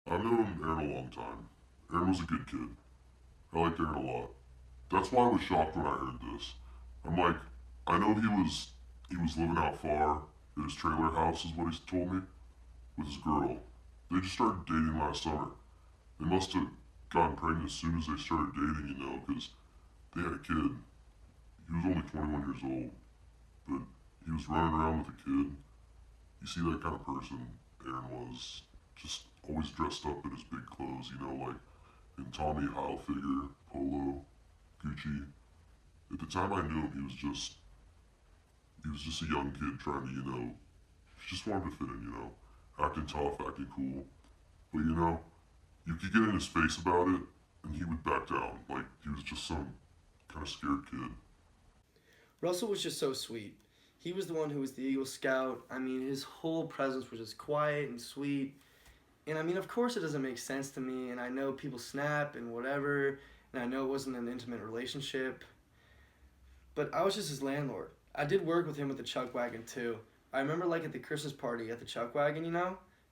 I've known Aaron a long time. Aaron was a good kid. I liked Aaron a lot. That's why I was shocked when I heard this. I'm like, I know he was living out far in his trailer house, is what he told me, with his girl. They just started dating last summer. They must have gotten pregnant as soon as they started dating, because they had a kid. He was only 21 years old, but he was running around with a kid. You see that kind of person Aaron was. Just always dressed up in his big clothes, like in Tommy Hilfiger, Polo, Gucci. At the time I knew him, he was just a young kid trying to, he just wanted to fit in, acting tough, acting cool. But you could get in his face about it, and he would back down, like he was just some kind of scared kid. Russell was just so sweet. He was the one who was the Eagle Scout. I mean, his whole presence was just quiet and sweet. And I mean, of course, it doesn't make sense to me. And I know people snap and whatever. And I know it wasn't an intimate relationship. But I was just his landlord. I did work with him with the Chuck Wagon too. I remember like at the Christmas party at the Chuck Wagon.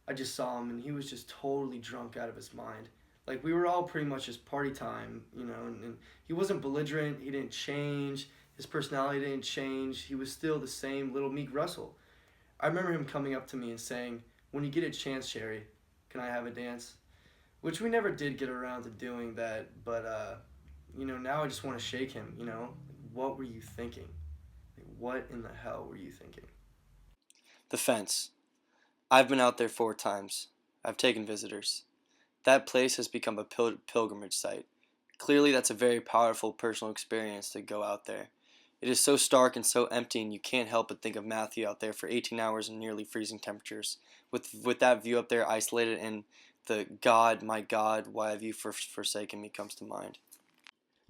I just saw him and he was just totally drunk out of his mind. Like we were all pretty much just party time, and he wasn't belligerent. He didn't change. His personality didn't change. He was still the same little meek Russell. I remember him coming up to me and saying, "When you get a chance, Sherry, can I have a dance?" Which we never did get around to doing that, but now I just want to shake him. What were you thinking? Like, what in the hell were you thinking? The fence. I've been out there 4 times. I've taken visitors. That place has become a pilgrimage site. Clearly, that's a very powerful personal experience to go out there. It is so stark and so empty, and you can't help but think of Matthew out there for 18 hours in nearly freezing temperatures, with that view up there isolated, and the God, my God, why have you forsaken me comes to mind.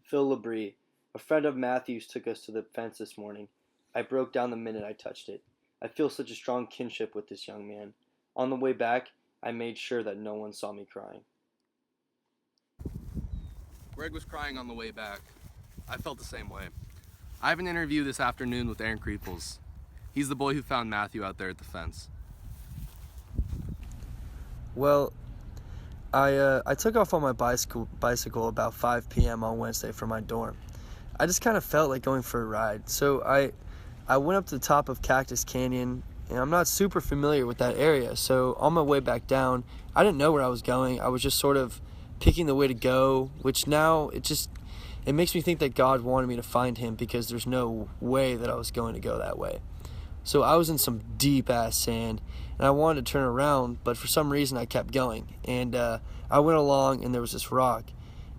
Phil Labrie, a friend of Matthew's, took us to the fence this morning. I broke down the minute I touched it. I feel such a strong kinship with this young man. On the way back, I made sure that no one saw me crying. Greg was crying on the way back. I felt the same way. I have an interview this afternoon with Aaron Creeples. He's the boy who found Matthew out there at the fence. Well, I took off on my bicycle about 5 p.m. on Wednesday from my dorm. I just kind of felt like going for a ride, so I went up to the top of Cactus Canyon, and I'm not super familiar with that area. So on my way back down, I didn't know where I was going. I was just sort of picking the way to go, which now it makes me think that God wanted me to find him because there's no way that I was going to go that way. So I was in some deep ass sand, and I wanted to turn around, but for some reason I kept going. And I went along, and there was this rock,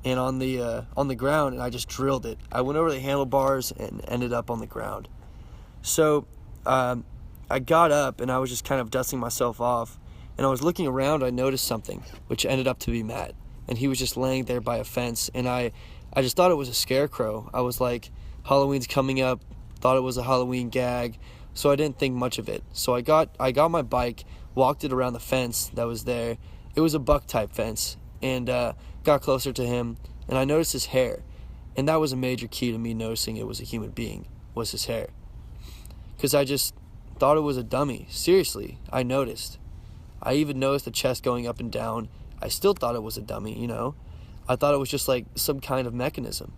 and on the ground, and I just drilled it. I went over the handlebars and ended up on the ground. So I got up, and I was just kind of dusting myself off, and I was looking around. I noticed something, which ended up to be Matt, and he was just laying there by a fence, and I just thought it was a scarecrow. I was like, Halloween's coming up, thought it was a Halloween gag, so I didn't think much of it. So I got my bike, walked it around the fence that was there. It was a buck type fence, and got closer to him, and I noticed his hair, and that was a major key to me noticing it was a human being, was his hair. Because I just thought it was a dummy. Seriously, I noticed. I even noticed the chest going up and down. I still thought it was a dummy. I thought it was just like some kind of mechanism.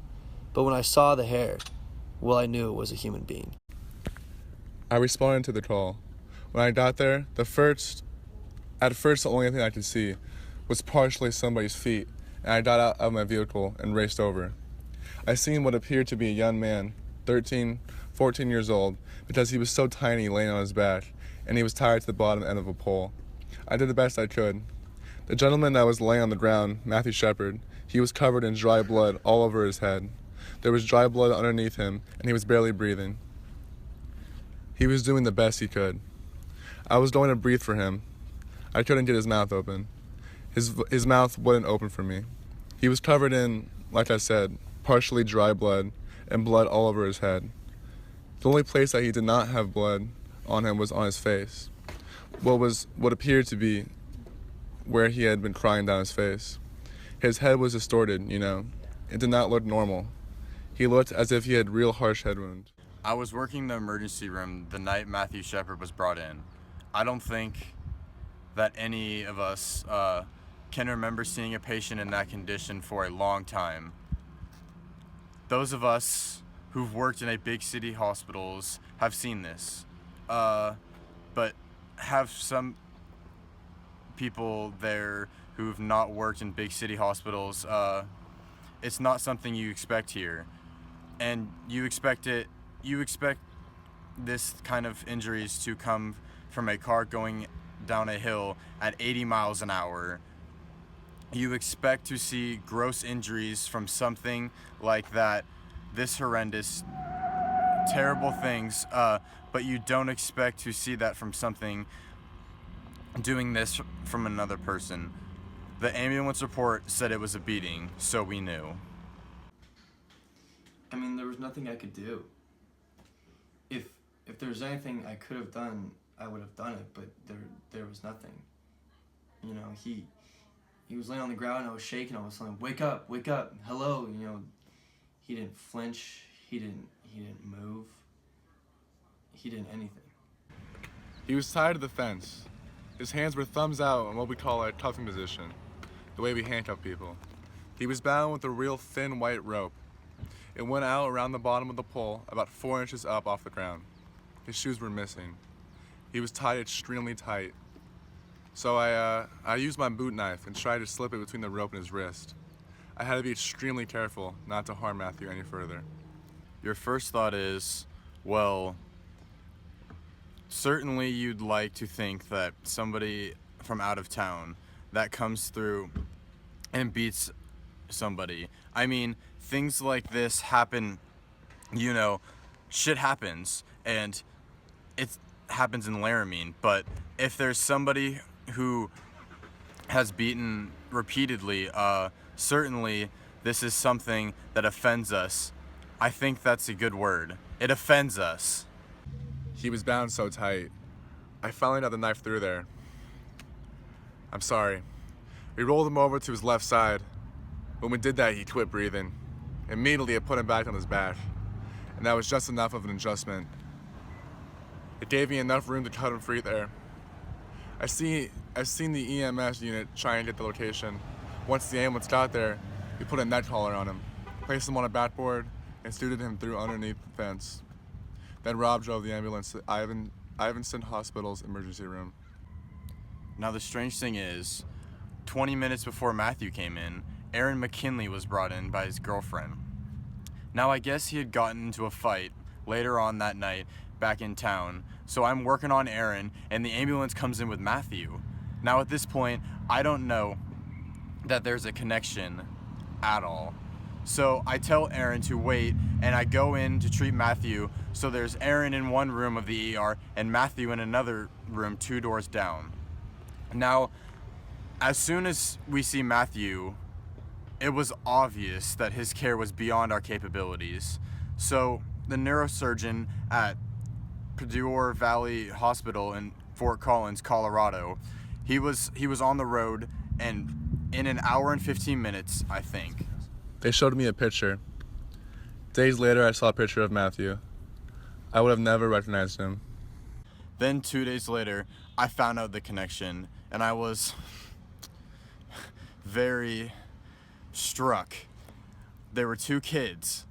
But when I saw the hair, well, I knew it was a human being. I responded to the call. When I got there, at first the only thing I could see was partially somebody's feet, and I got out of my vehicle and raced over. I seen what appeared to be a young man, 13, 14 years old, because he was so tiny laying on his back, and he was tied to the bottom end of a pole. I did the best I could. The gentleman that was laying on the ground, Matthew Shepard, he was covered in dry blood all over his head. There was dry blood underneath him, and he was barely breathing. He was doing the best he could. I was going to breathe for him. I couldn't get his mouth open. His mouth wouldn't open for me. He was covered in, like I said, partially dry blood and blood all over his head. The only place that he did not have blood on him was on his face. What appeared to be where he had been crying down his face. His head was distorted. It did not look normal. He looked as if he had real harsh head wounds. I was working the emergency room the night Matthew Shepard was brought in. I don't think that any of us can remember seeing a patient in that condition for a long time. Those of us who've worked in a big city hospitals have seen this. But have some people there who've not worked in big city hospitals, it's not something you expect here. And you expect this kind of injuries to come from a car going down a hill at 80 miles an hour. You expect to see gross injuries from something like that, this horrendous, terrible things, but you don't expect to see that from something doing this from another person. The ambulance report said it was a beating, so we knew. I mean, there was nothing I could do. If there was anything I could have done, I would have done it, but there was nothing. You know, he was laying on the ground and I was shaking. I was saying, wake up, hello. You know, he didn't flinch. He didn't move. He didn't anything. He was tied to the fence. His hands were thumbs out in what we call a toughing position, the way we handcuff people. He was bound with a real thin white rope. It went out around the bottom of the pole, about 4 inches up off the ground. His shoes were missing. He was tied extremely tight. So I used my boot knife and tried to slip it between the rope and his wrist. I had to be extremely careful not to harm Matthew any further. Your first thought is, well, certainly you'd like to think that somebody from out of town that comes through and beats somebody. I mean, things like this happen, you know, shit happens, and it happens in Laramie, but if there's somebody who has beaten repeatedly, certainly this is something that offends us. I think that's a good word. It offends us. He was bound so tight. I finally got the knife through there. I'm sorry. We rolled him over to his left side. When we did that, he quit breathing. Immediately, I put him back on his back, and that was just enough of an adjustment. It gave me enough room to cut him free there. I've seen the EMS unit try and get the location. Once the ambulance got there, we put a neck collar on him, placed him on a backboard, and scooted him through underneath the fence. Then Rob drove the ambulance to Ivanson Hospital's emergency room. Now the strange thing is, 20 minutes before Matthew came in, Aaron McKinley was brought in by his girlfriend. Now I guess he had gotten into a fight later on that night back in town, so I'm working on Aaron and the ambulance comes in with Matthew. Now at this point, I don't know that there's a connection at all. So I tell Aaron to wait and I go in to treat Matthew, so there's Aaron in one room of the ER and Matthew in another room 2 doors down. Now, as soon as we see Matthew, it was obvious that his care was beyond our capabilities. So the neurosurgeon at Purdue Valley Hospital in Fort Collins, Colorado, he was on the road, and in an hour and 15 minutes, I think. They showed me a picture. Days later, I saw a picture of Matthew. I would have never recognized him. Then 2 days later, I found out the connection, and I was very struck. There were 2 kids.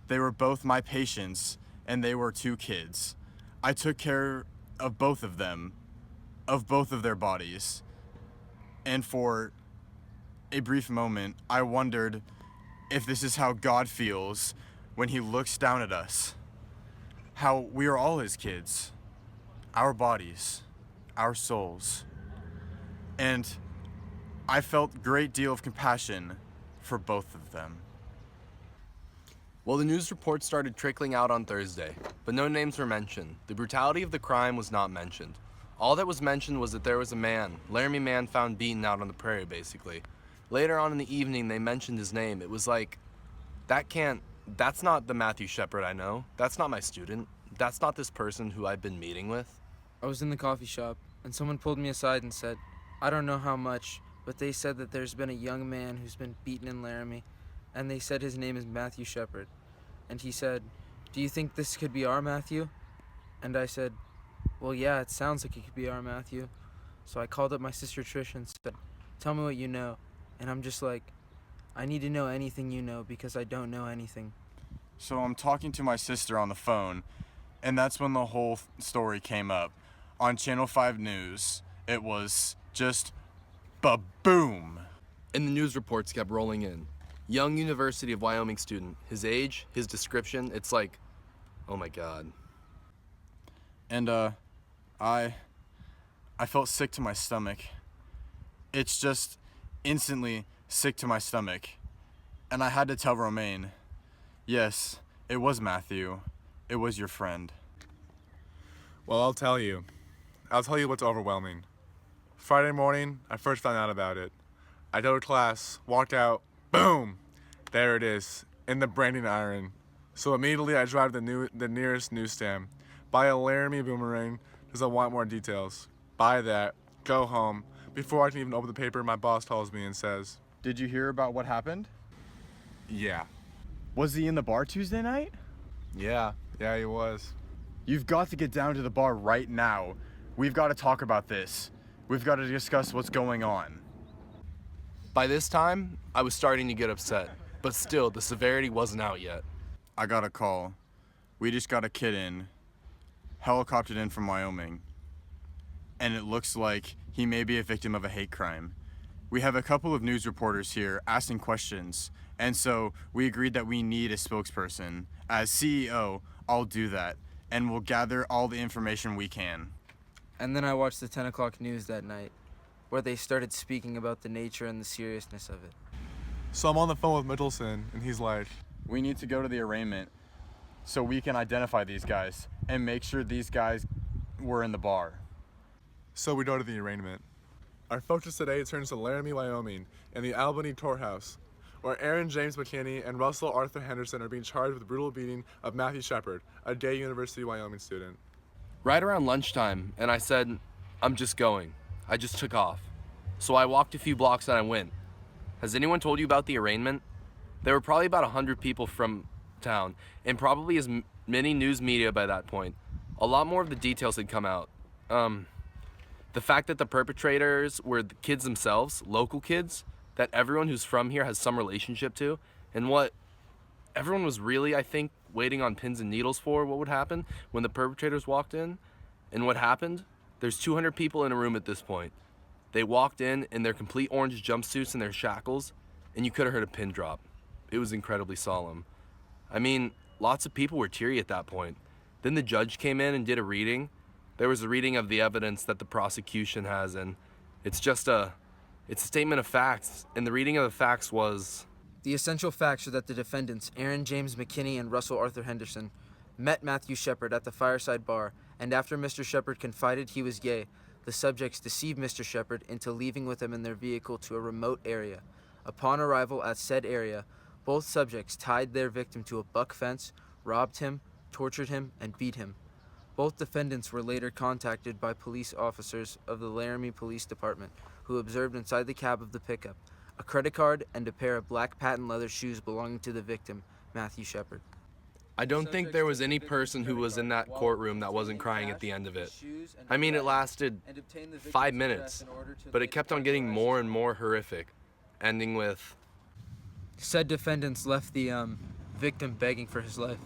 They were both my patients, and they were 2 kids. I took care of both of them, of both of their bodies. And for a brief moment, I wondered if this is how God feels when he looks down at us. How we are all his kids, our bodies, our souls. And I felt a great deal of compassion for both of them. Well, the news reports started trickling out on Thursday, but no names were mentioned. The brutality of the crime was not mentioned. All that was mentioned was that there was a man, Laramie man, found beaten out on the prairie, basically. Later on in the evening, they mentioned his name. It was like, that's not the Matthew Shepard I know. That's not my student. That's not this person who I've been meeting with. I was in the coffee shop, and someone pulled me aside and said, I don't know how much, but they said that there's been a young man who's been beaten in Laramie, and they said his name is Matthew Shepard. And he said, do you think this could be our Matthew? And I said, well, yeah, it sounds like it could be our Matthew. So I called up my sister Trish and said, Tell me what you know. And I'm just like, I need to know anything you know because I don't know anything. So I'm talking to my sister on the phone, and that's when the whole story came up. On Channel 5 News, it was just ba-boom. And the news reports kept rolling in. Young University of Wyoming student. His age, his description, it's like, oh my God. And I felt sick to my stomach. It's just instantly sick to my stomach. And I had to tell Romaine, yes, it was Matthew. It was your friend. Well, I'll tell you. I'll tell you what's overwhelming. Friday morning, I first found out about it. I go to class, walked out, boom! There it is, in the branding iron. So immediately I drive to the nearest newsstand, buy a Laramie boomerang because I want more details. Buy that, go home. Before I can even open the paper, my boss calls me and says, Did you hear about what happened? yeah. Was he in the bar Tuesday night? Yeah, he was. You've got to get down to the bar right now. We've got to talk about this. We've got to discuss what's going on. By this time, I was starting to get upset, but still, the severity wasn't out yet. I got a call. We just got a kid in, helicoptered in from Wyoming, and it looks like he may be a victim of a hate crime. We have a couple of news reporters here asking questions, and so we agreed that we need a spokesperson. As CEO, I'll do that, and we'll gather all the information we can. And then I watched the 10 o'clock news that night, where they started speaking about the nature and the seriousness of it. So I'm on the phone with Middleton, and he's like, We need to go to the arraignment so we can identify these guys and make sure these guys were in the bar. so we go to the arraignment. Our focus today turns to Laramie, Wyoming, and the Albany courthouse, where Aaron James McKinney and Russell Arthur Henderson are being charged with the brutal beating of Matthew Shepard, a gay University of Wyoming student. Right around lunchtime, and I said, I'm just going. I just took off. So I walked a few blocks and I went. Has anyone told you about the arraignment? There were probably about 100 people from town, and probably as many news media by that point. A lot more of the details had come out. The fact that the perpetrators were the kids themselves, local kids, that everyone who's from here has some relationship to, and what everyone was really, I think, waiting on pins and needles for what would happen when the perpetrators walked in. And what happened? There's 200 people in a room at this point. They walked in their complete orange jumpsuits and their shackles, and you could have heard a pin drop. It was incredibly solemn. I mean, lots of people were teary at that point. Then the judge came in and did a reading. There was a reading of the evidence that the prosecution has, and it's a statement of facts, and the reading of the facts was... The essential facts are that the defendants, Aaron James McKinney and Russell Arthur Henderson, met Matthew Shepard at the Fireside Bar, and after Mr. Shepard confided he was gay, the subjects deceived Mr. Shepard into leaving with him in their vehicle to a remote area. Upon arrival at said area, both subjects tied their victim to a buck fence, robbed him, tortured him, and beat him. Both defendants were later contacted by police officers of the Laramie Police Department, who observed inside the cab of the pickup a credit card and a pair of black patent leather shoes belonging to the victim, Matthew Shepard. I don't think there was any person who was in that courtroom that wasn't crying at the end of it. I mean, it lasted 5 minutes, but it kept on getting more and more horrific, ending with... Said defendants left the victim begging for his life.